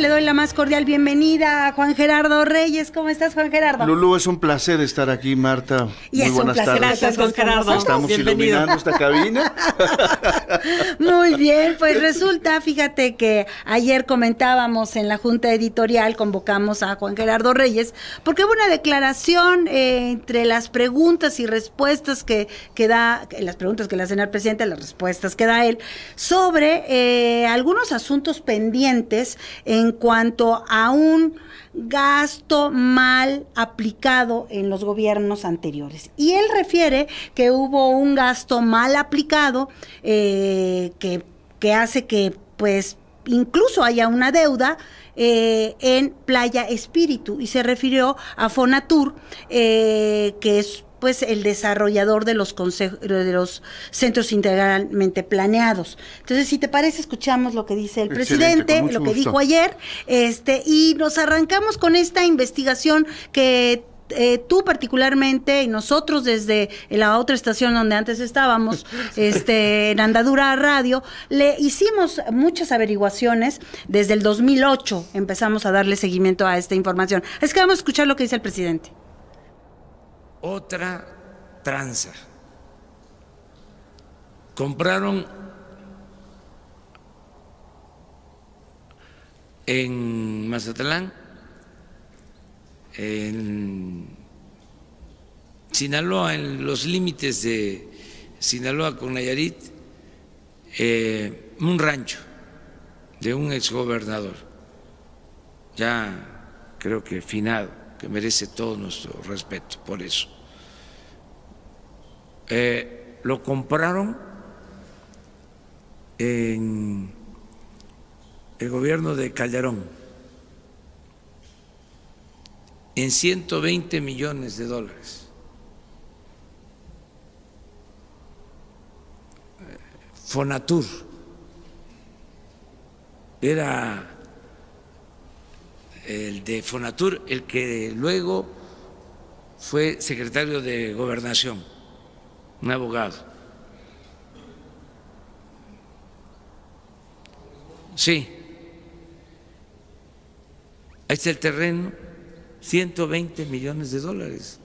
le doy la más cordial bienvenida a Juan Gerardo Reyes. ¿Cómo estás, Juan Gerardo? Lulú, es un placer estar aquí, Marta. Y muy buenas tardes. Gracias, Juan Gerardo. Estamos iluminando esta cabina. Muy bien, pues resulta, fíjate que ayer comentábamos en la Junta Editorial, convocamos a Juan Gerardo Reyes, porque hubo una declaración entre las preguntas y respuestas que da, las preguntas que le hacen al presidente, las respuestas que da él, sobre algunos asuntos pendientes en cuanto a un gasto mal aplicado en los gobiernos anteriores. Y él refiere que hubo un gasto mal aplicado que hace que pues incluso haya una deuda en Playa Espíritu, y se refirió a Fonatur, que es pues el desarrollador de los centros integralmente planeados. Entonces, si te parece, escuchamos lo que dice el presidente, lo que dijo ayer, y nos arrancamos con esta investigación que tú particularmente y nosotros desde la otra estación donde antes estábamos, en Andadura Radio, le hicimos muchas averiguaciones. Desde el 2008 empezamos a darle seguimiento a esta información. Es que vamos a escuchar lo que dice el presidente. Otra tranza. Compraron en Mazatlán, en Sinaloa, en los límites de Sinaloa con Nayarit, un rancho de un exgobernador, ya creo que finado, que merece todo nuestro respeto por eso. Lo compraron en el gobierno de Calderón en $120 millones. Fonatur era el de Fonatur, el que luego fue secretario de Gobernación, un abogado. Sí, ahí está el terreno, $120 millones.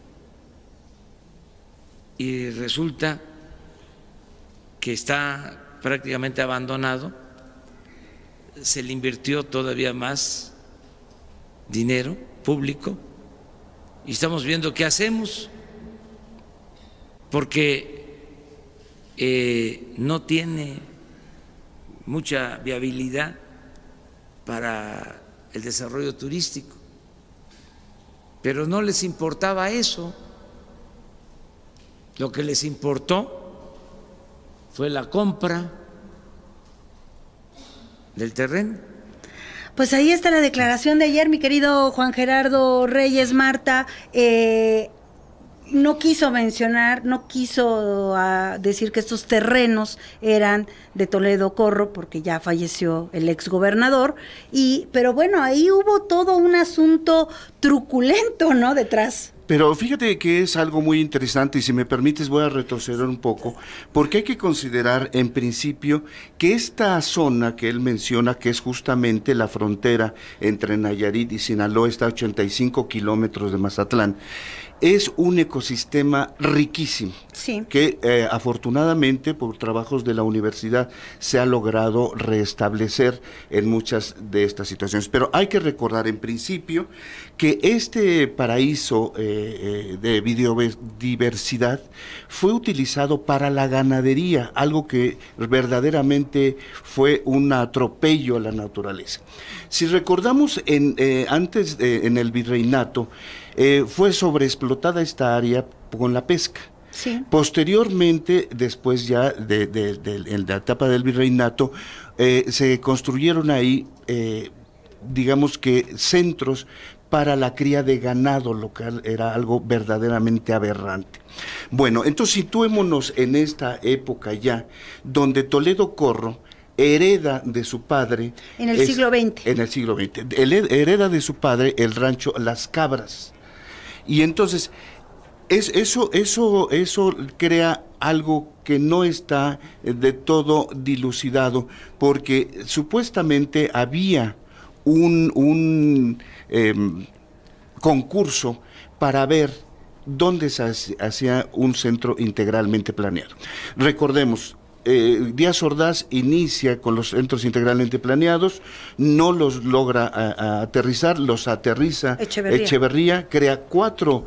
Y resulta que está prácticamente abandonado, se le invirtió todavía más dinero público y estamos viendo qué hacemos, porque no tiene mucha viabilidad para el desarrollo turístico, pero no les importaba eso. Lo que les importó fue la compra del terreno. Pues ahí está la declaración de ayer, mi querido Juan Gerardo Reyes. Marta, no quiso mencionar, no quiso decir que estos terrenos eran de Toledo Corro, porque ya falleció el exgobernador, pero bueno, ahí hubo todo un asunto truculento, ¿no?, detrás. Pero fíjate que es algo muy interesante, y si me permites voy a retroceder un poco, porque hay que considerar en principio que esta zona que él menciona, que es justamente la frontera entre Nayarit y Sinaloa, está a 85 kilómetros de Mazatlán, es un ecosistema riquísimo, sí, que afortunadamente por trabajos de la universidad se ha logrado restablecer en muchas de estas situaciones. Pero hay que recordar en principio que este paraíso de biodiversidad fue utilizado para la ganadería, algo que verdaderamente fue un atropello a la naturaleza. Si recordamos antes en el virreinato, fue sobreexplotada esta área con la pesca. Sí. Posteriormente, después ya en la etapa del virreinato, se construyeron ahí, digamos que centros para la cría de ganado local. Era algo verdaderamente aberrante. Bueno, entonces situémonos en esta época ya, donde Toledo Corro hereda de su padre. En el siglo XX. En el siglo XX. Hereda de su padre el rancho Las Cabras. Y entonces, eso crea algo que no está de todo dilucidado, porque supuestamente había un concurso para ver dónde se hacía un centro integralmente planeado. Recordemos, Díaz Ordaz inicia con los centros integralmente planeados, no los logra aterrizar, los aterriza Echeverría, crea 4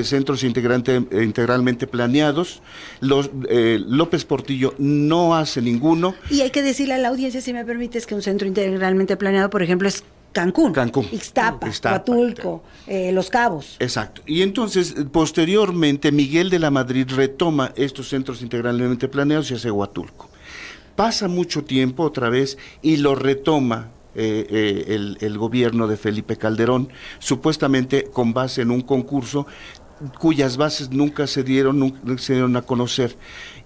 centros integralmente planeados, López Portillo no hace ninguno. Y hay que decirle a la audiencia, si me permites, que un centro integralmente planeado, por ejemplo, es Cancún, Ixtapa, Huatulco, Los Cabos. Exacto. Y entonces, posteriormente, Miguel de la Madrid retoma estos centros integralmente planeados y hace Huatulco. Pasa mucho tiempo otra vez y lo retoma el gobierno de Felipe Calderón, supuestamente con base en un concurso cuyas bases nunca se dieron a conocer.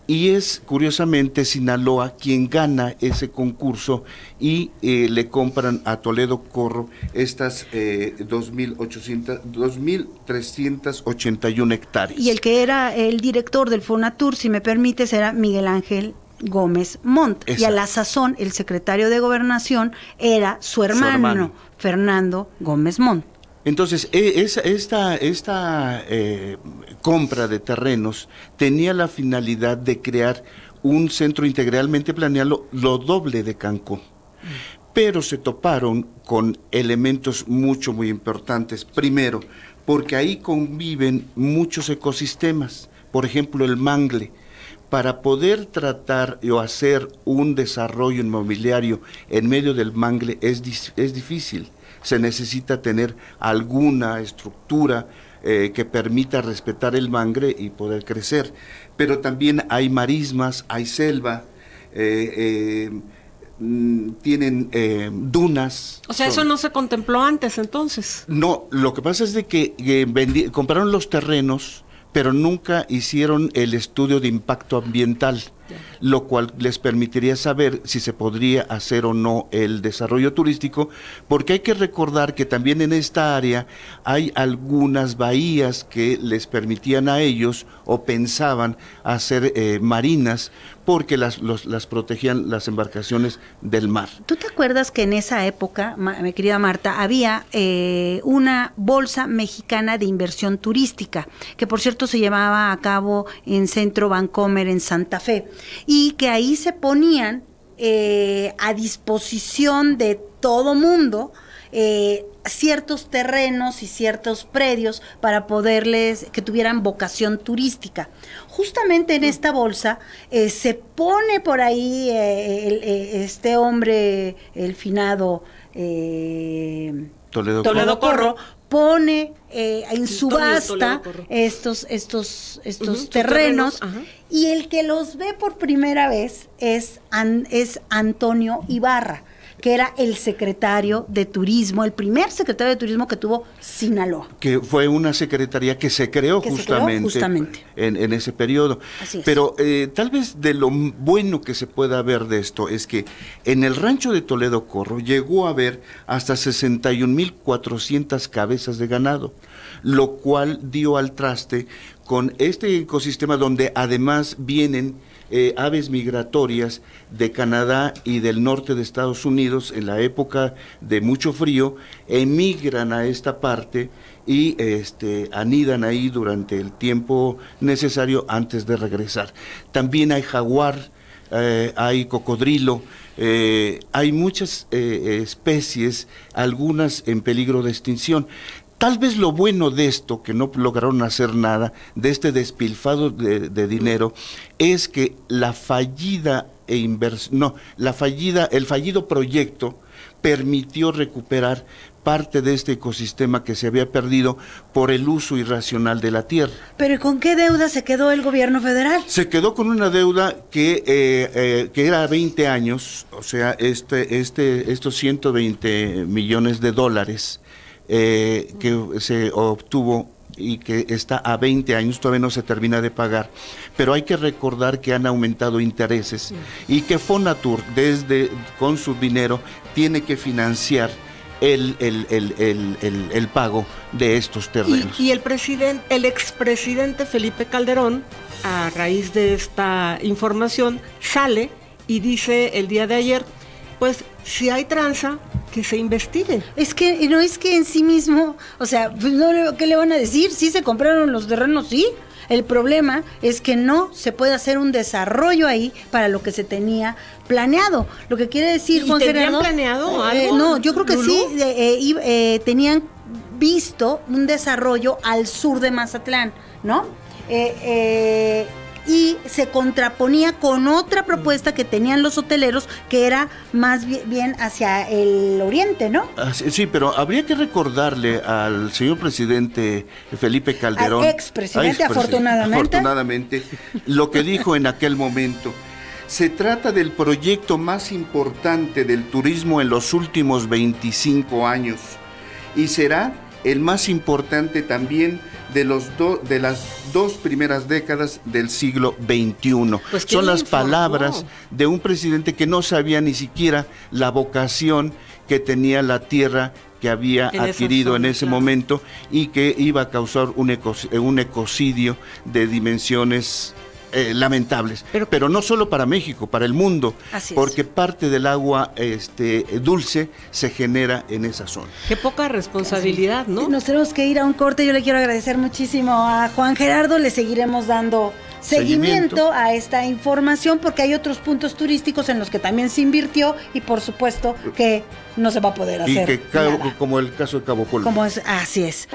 Y es, curiosamente, Sinaloa quien gana ese concurso y le compran a Toledo Corro estas 2.381 hectáreas. Y el que era el director del Fonatur, si me permites, era Miguel Ángel Gómez Montt. Exacto. Y a la sazón, el secretario de Gobernación era su hermano. Fernando Gómez Montt. Entonces, esta compra de terrenos tenía la finalidad de crear un centro integralmente planeado lo doble de Cancún. Pero se toparon con elementos muy importantes. Primero, porque ahí conviven muchos ecosistemas, por ejemplo el mangle. Para poder tratar o hacer un desarrollo inmobiliario en medio del mangle es difícil. Se necesita tener alguna estructura que permita respetar el mangle y poder crecer. Pero también hay marismas, hay selva, tienen dunas. O sea, eso no se contempló antes, entonces. No, lo que pasa es de que compraron los terrenos, pero nunca hicieron el estudio de impacto ambiental, lo cual les permitiría saber si se podría hacer o no el desarrollo turístico, porque hay que recordar que también en esta área hay algunas bahías que les permitían a ellos o pensaban hacer marinas, porque las protegían las embarcaciones del mar. ¿Tú te acuerdas que en esa época, mi querida Marta, había una bolsa mexicana de inversión turística, que por cierto se llevaba a cabo en Centro Vancomer en Santa Fe, y que ahí se ponían a disposición de todo mundo ciertos terrenos y ciertos predios para poderles, que tuvieran vocación turística. Justamente en esta bolsa se pone por ahí este hombre, el finado Toledo Corro, pone en subasta estos terrenos, y el que los ve por primera vez es Antonio Ibarra, que era el secretario de Turismo, el primer secretario de Turismo que tuvo Sinaloa. Que fue una secretaría que se creó justamente. En ese periodo. Así es. Pero tal vez de lo bueno que se pueda ver de esto es que en el rancho de Toledo Corro llegó a haber hasta 61,400 cabezas de ganado, lo cual dio al traste con este ecosistema donde además vienen aves migratorias de Canadá y del norte de Estados Unidos en la época de mucho frío, emigran a esta parte y anidan ahí durante el tiempo necesario antes de regresar. También hay jaguar, hay cocodrilo, hay muchas especies, algunas en peligro de extinción. Tal vez lo bueno de esto, que no lograron hacer nada, de este despilfado de dinero, es que el fallido proyecto permitió recuperar parte de este ecosistema que se había perdido por el uso irracional de la tierra. ¿Pero con qué deuda se quedó el gobierno federal? Se quedó con una deuda que era 20 años, o sea, estos 120 millones de dólares que se obtuvo y que está a 20 años, todavía no se termina de pagar, pero hay que recordar que han aumentado intereses y que Fonatur, con su dinero, tiene que financiar el pago de estos terrenos. Y el expresidente Felipe Calderón, a raíz de esta información, sale y dice el día de ayer, pues si hay tranza, que se investigue. Es que no es que en sí mismo, o sea, pues no, ¿qué le van a decir? Sí se compraron los terrenos, sí. El problema es que no se puede hacer un desarrollo ahí para lo que se tenía planeado. Lo que quiere decir, Juan Gerardo... ¿Tenían planeado algo? No, yo creo que Lulú? sí, tenían visto un desarrollo al sur de Mazatlán, ¿no? Y se contraponía con otra propuesta que tenían los hoteleros, que era más bien hacia el oriente, ¿no? Sí, pero habría que recordarle al señor presidente Felipe Calderón, al expresidente, afortunadamente, lo que dijo en aquel momento. Se trata del proyecto más importante del turismo en los últimos 25 años y será el más importante también de las dos primeras décadas del siglo XXI. Pues son las palabras de un presidente que no sabía ni siquiera la vocación que tenía la tierra que había adquirido en ese momento y que iba a causar un ecocidio de dimensiones lamentables, pero no solo para México, para el mundo, porque parte del agua dulce se genera en esa zona. Qué poca responsabilidad, ¿no? Nos tenemos que ir a un corte. Yo le quiero agradecer muchísimo a Juan Gerardo, le seguiremos dando seguimiento a esta información porque hay otros puntos turísticos en los que también se invirtió y por supuesto que no se va a poder hacer y que como el caso de Cabo Polo. Así es.